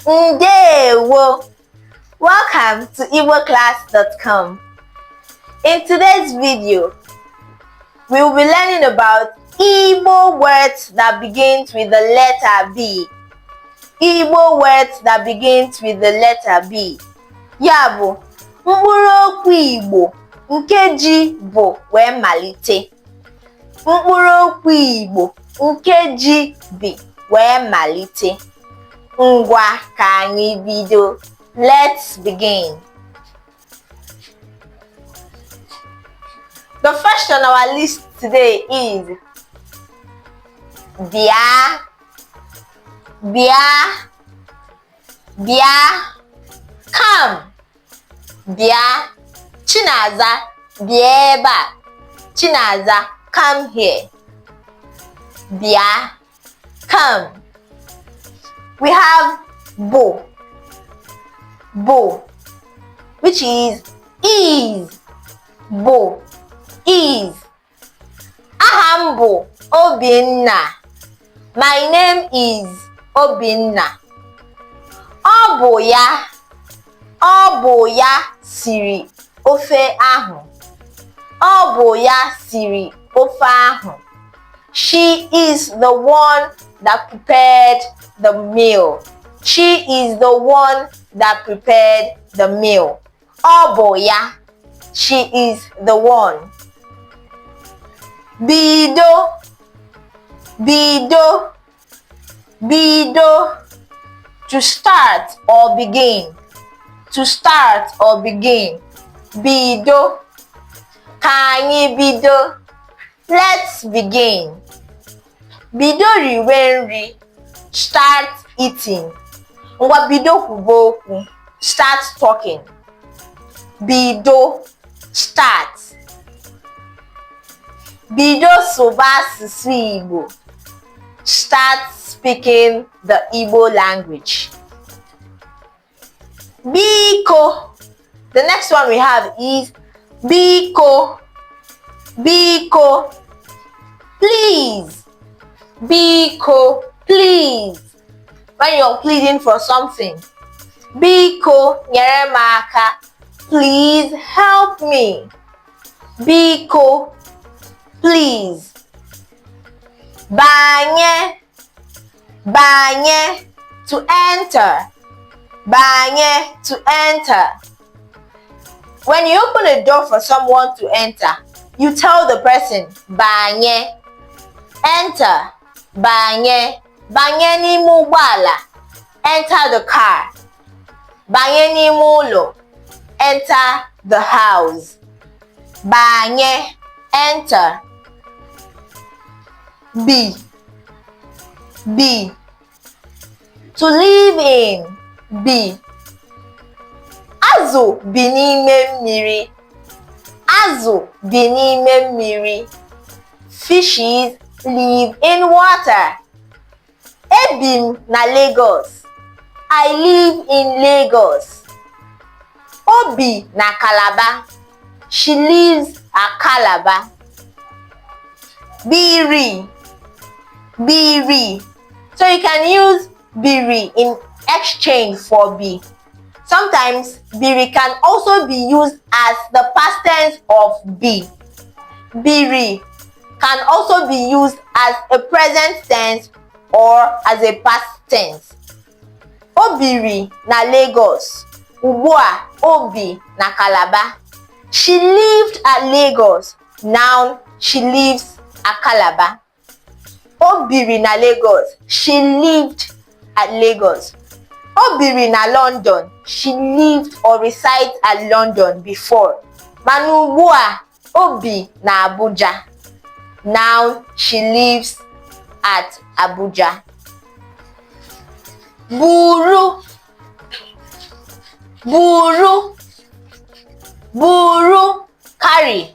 Ndewo! Welcome to igboclass.com. In today's video, we will be learning about Igbo words that begins with the letter B. Igbo words that begins with the letter B. Ya bụ, mkpụrụ okwu Igbo nke ji bụ wee malite. Mkpụrụ okwu Igbo nke ji bi wee malite. Ngwa ka anyị bido. Let's begin. The first on our list today is bia, bia, bia, come, bia, Chinaza, bia ebe a, Chinaza, come here, bia, come. We have bo, bo, which is, bo, is. Aha m bụ Obinna. My name is Obinna. Ọ bụ ya siri ofe ahụ. Ọ bụ ya siri ofe ahụ. She is the one that prepared the meal. She is the one that prepared the meal. Ọ bụ ya. She is the one. Bido, bido, bido. To start or begin. To start or begin. Bido. Ka anyị bido. Let's begin. Bido riwe nri. Start eating. Ngwa bido kwuba okwu. Start talking. Bido. Start. Bido sụba asụsụ Igbo. Start speaking the Igbo language. Biko. The next one we have is biko. Biko. Please. Biko. Please. When you're pleading for something. Biko nyere m aka. Please help me. Biko. Please. Banye. Banye. To enter. Banye. To enter. When you open a door for someone to enter, you tell the person, banye. Enter. Banye. Banye n'ime ụgbọala. Enter the car. Banye n'ime ụlọ. Enter the house. Banye. Enter. B. B. To live in. B. Azụ bi n'ime mmiri. Azụ bi n'ime mmiri. Fishes live in water. Ebi m na Lagos. I live in Lagos. Obi na Calabar. She lives at Calabar. Biri. Biri. So you can use biri in exchange for be. Sometimes biri can also be used as the past tense of be. Biri can also be used as a present tense or as a past tense. Obiri na Lagos. Ugbua Obi na Calabar. She lived at Lagos. Now she lives at Calabar. Obiri na Lagos. She lived at Lagos. Obiri na London. She lived or resides at London before. Mana ugbua Obi na Abuja. Now she lives at Abuja. Buru. Buru. Buru. Carry.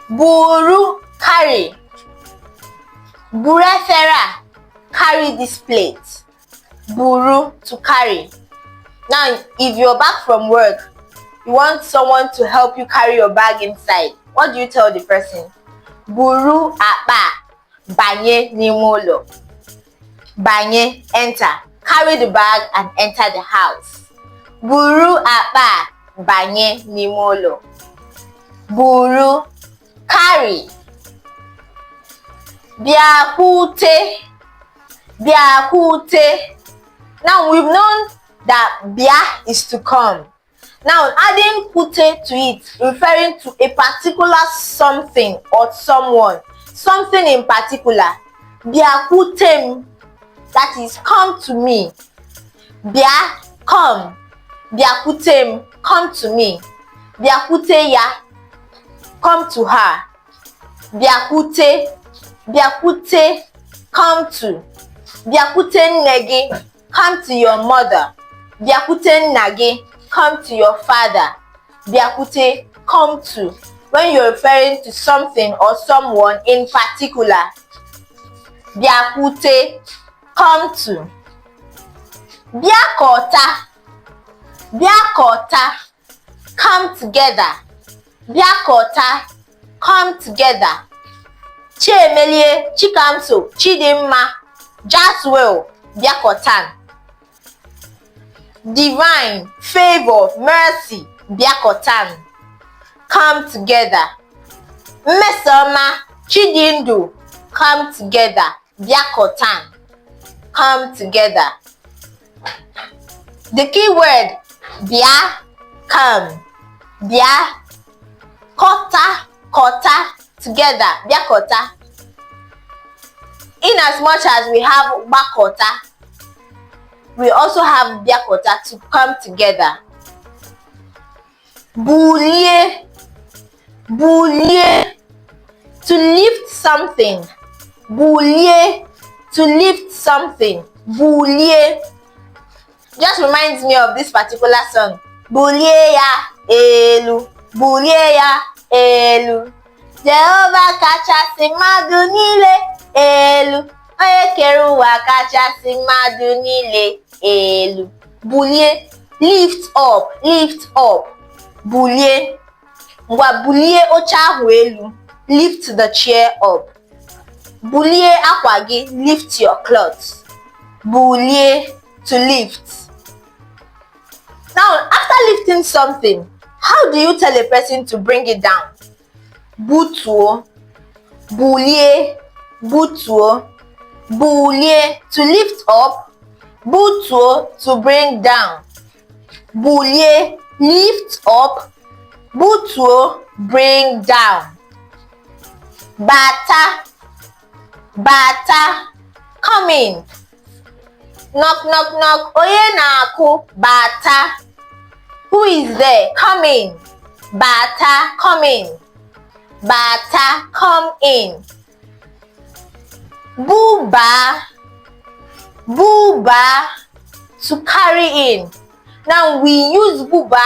Buru. Carry. Burefera. Carry this plate. Buru. To carry. Now, if you're back from work, you want someone to help you carry your bag inside, what do you tell the person? Buru akpa banye n'ime ụlọ. Banye, enter. carry the bag and enter the house. Buru akpa banye n'ime ụlọ. Buru, carry. Bịakwute, bịakwute. Now we've known that bịa is to come. Now adding kute to it, referring to a particular something or someone, something in particular. Bịakwute, that is come to me. Bịa, come. Bịakwute, come to me. Bịakwute ya, come to her. Bịakwute, bịakwute, come to. Bịakwute nne gị, come to your mother. Bịakwute nna gị, come to your father. Bịakwute, come to. When you're referring to something or someone in particular. Bịakwute, come to. Bịakọta, bịakọta, come together. Bịakọta, come together. Chiemelie, Chikamso, Chidimma, Jaswell, bịakọtan. Divine, favor, mercy, bịakọtan. Come together. Mmesoma, Chidindu, come together. Bịakọtan. Come together. The key word bịa, come. Bịa, kọta, kọta, together. Bịakọta. In as much as we have gbakọta, we also have bịakọta, to come together. Bulie, bulie, to lift something. Bulie, to lift something. Bulie. Just reminds me of this particular song. Bulie ya elu, bulie ya elu. Jehovah kachasị mmadụ niile elu. Onye kere ụwa kachasị mmadụ niile elu. Bulie, lift up, lift up. Bulie. Ngwa bulie oche ahụ elu. Lift the chair up. Bulie akwa gị, lift your clothes. Bulie, to lift. Now, after lifting something, how do you tell a person to bring it down? Butuo, bulie, butuo. Bulie, to lift up. Butuo, to bring down. Bulie, lift up. Butuo, bring down. Bata, bata, come in. Knock, knock, knock. Onye na-akụ, bata. Who is there? Come in. Bata, come in. Bata, come in. Buba, buba, to carry in. Now we use buba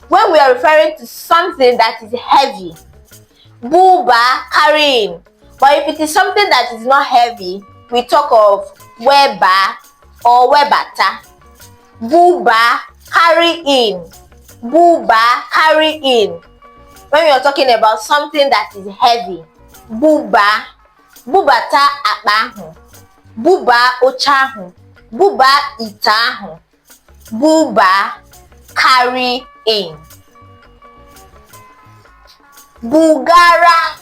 when we are referring to something that is heavy. Buba, carrying. But if it is something that is not heavy, we talk of weba or webata. Buba, carry in. Buba, carry in. When we are talking about something that is heavy, buba, bubata akpa ahụ, buba oche ahụ, buba ite ahụ, buba, carry in. Bugara,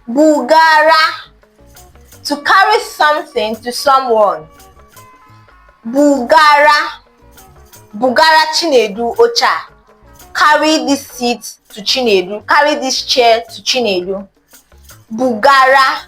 bugara, to carry something to someone. Bugara, bugara Chinedu ocha. Carry this seat to Chinedu. Carry this chair to Chinedu. Bugara,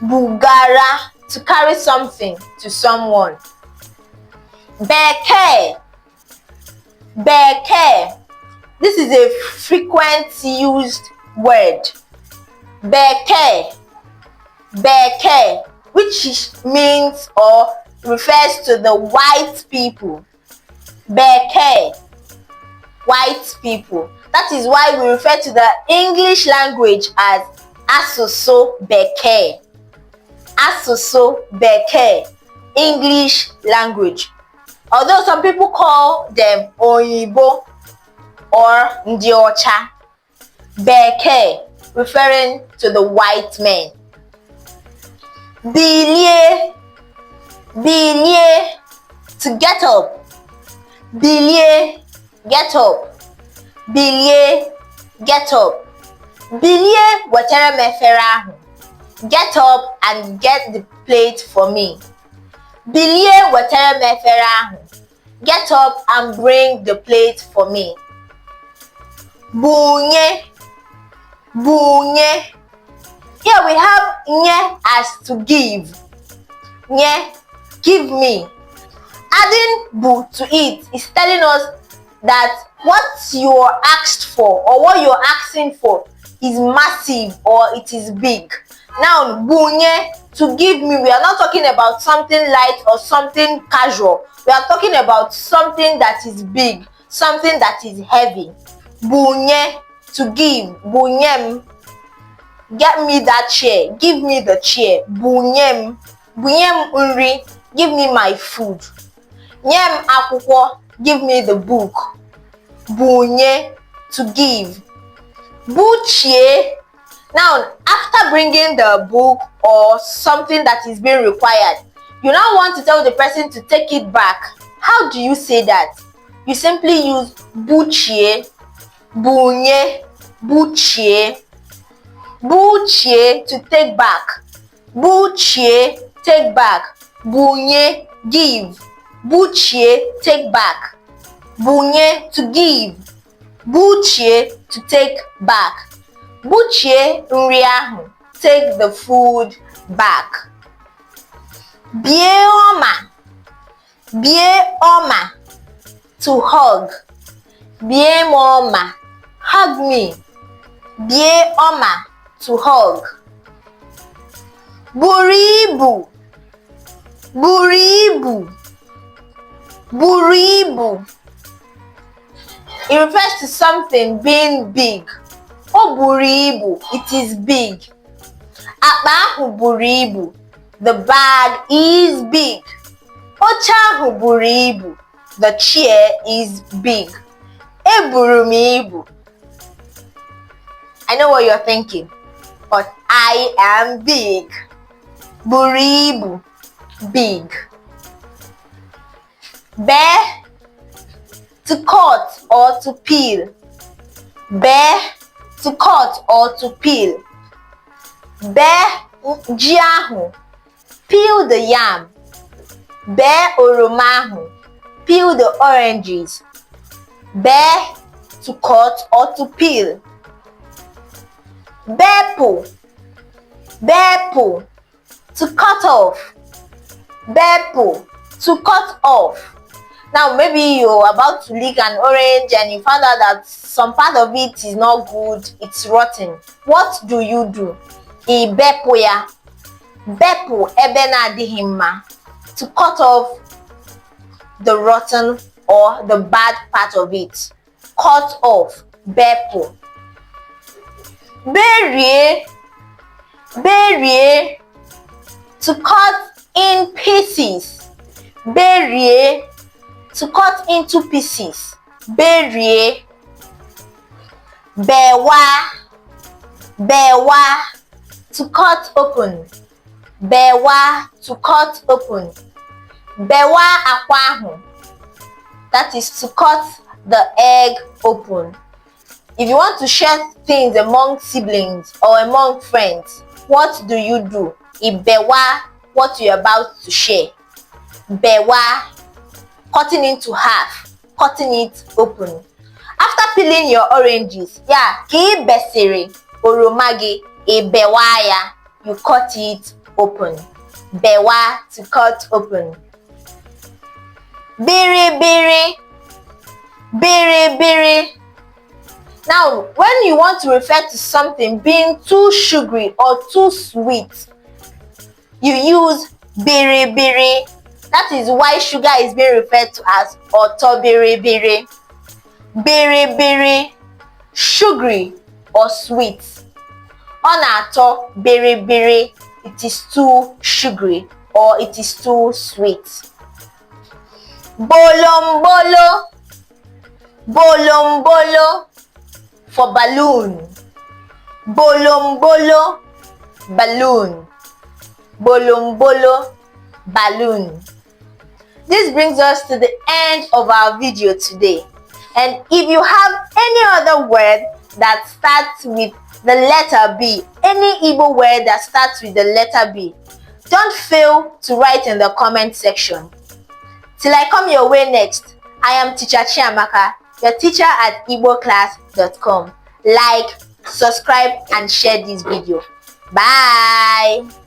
bugara, to carry something to someone. Beke, beke. This is a frequent used word. Beke, beke, which means or refers to the white people. Beke, white people. That is why we refer to the English language as Asụsụ Bekee. Asụsụ Bekee, English language. Although some people call them Oyibo or Ndị Ọcha. Bekee, referring to the white men. Bilie, Bilie, to get up. Bilie, get up. Bilie, get up. Bilie, wetara m efere ahụ. Get up and get the plate for me. Bilie, wetara m efere ahụ. Get up and bring the plate for me. Bunye, bunye. Here we have nye as to give. Nye, give me. Adding bu to it is telling us that what you're asked for or what you're asking for is massive or it is big. Now, bunye, to give me, we are not talking about something light or something casual. We are talking about something that is big, something that is heavy. Bunye, to give. Bunyem, get me that chair. Give me the chair. Bunyem, bunyem nri, give me my food. Nyem akwụkwọ, give me the book. Bunye, to give. Buchie. Now, after bringing the book or something that is being required, you now want to tell the person to take it back. How do you say that? You simply use buchie, bunye, buchie. Buchie, to take back. Buchie, take back. Bunye, give. Buchie, take back. Bunye, to give. Buchie, to take back. Buchie nri ahụ, take the food back. Bie ọma, bie ọma, to hug. Bie m ọma, hug me. Bie ọma, to hug. Buru ibu, buru ibu, buru ibu. It refers to something being big. O buru ibu, it is big. Akpa ahụ buru ibu, the bag is big. Oche ahụ buru ibu, the chair is big. Eburu m ibu. I know what you're thinking, but I am big. Buru ibu, big. Bear, to cut or to peel. Bear, to cut or to peel. Bear ji ahụ, peel the yam. Bear oroma ahụ, peel the oranges. Bear, to cut or to peel. Bepụ, bepụ, to cut off. Bepụ, to cut off. Now, maybe you're about to lick an orange and you found out that some part of it is not good, it's rotten. What do? Bepụ ya. Bepụ ebe na-adịghị mma. To cut off the rotten or the bad part of it. Cut off. Bepụ. Berie, berie, to cut in pieces. Berie, to cut into pieces. Berie. Bewa, bewa, to cut open. Bewa, to cut open. Bewa akwa ahụ, that is to cut the egg open. If you want to share things among siblings or among friends, what do? Ibewa, what you're about to share. Bewa, cutting into half, cutting it open. After peeling your oranges, ka ị besịrị oroma gị, bewa ya, you cut it open. Bewa, to cut open. Biri biri, biri biri. Now, when you want to refer to something being too sugary or too sweet, you use biri biri. That is why sugar is being referred to as ọtọ biri biri. Biri biri, sugary or sweet. Ọ na-atọ biri biri, it is too sugary or it is too sweet. Bolombolo, bolombolo, for balloon. Bolombolo, balloon. Bolombolo, balloon. This brings us to the end of our video today. And if you have any other word that starts with the letter B, any Igbo word that starts with the letter B, don't fail to write in the comment section. Till I come your way next, I am Teacher Chiamaka, your teacher at igboclass.com. Like, subscribe, and share this video. Bye!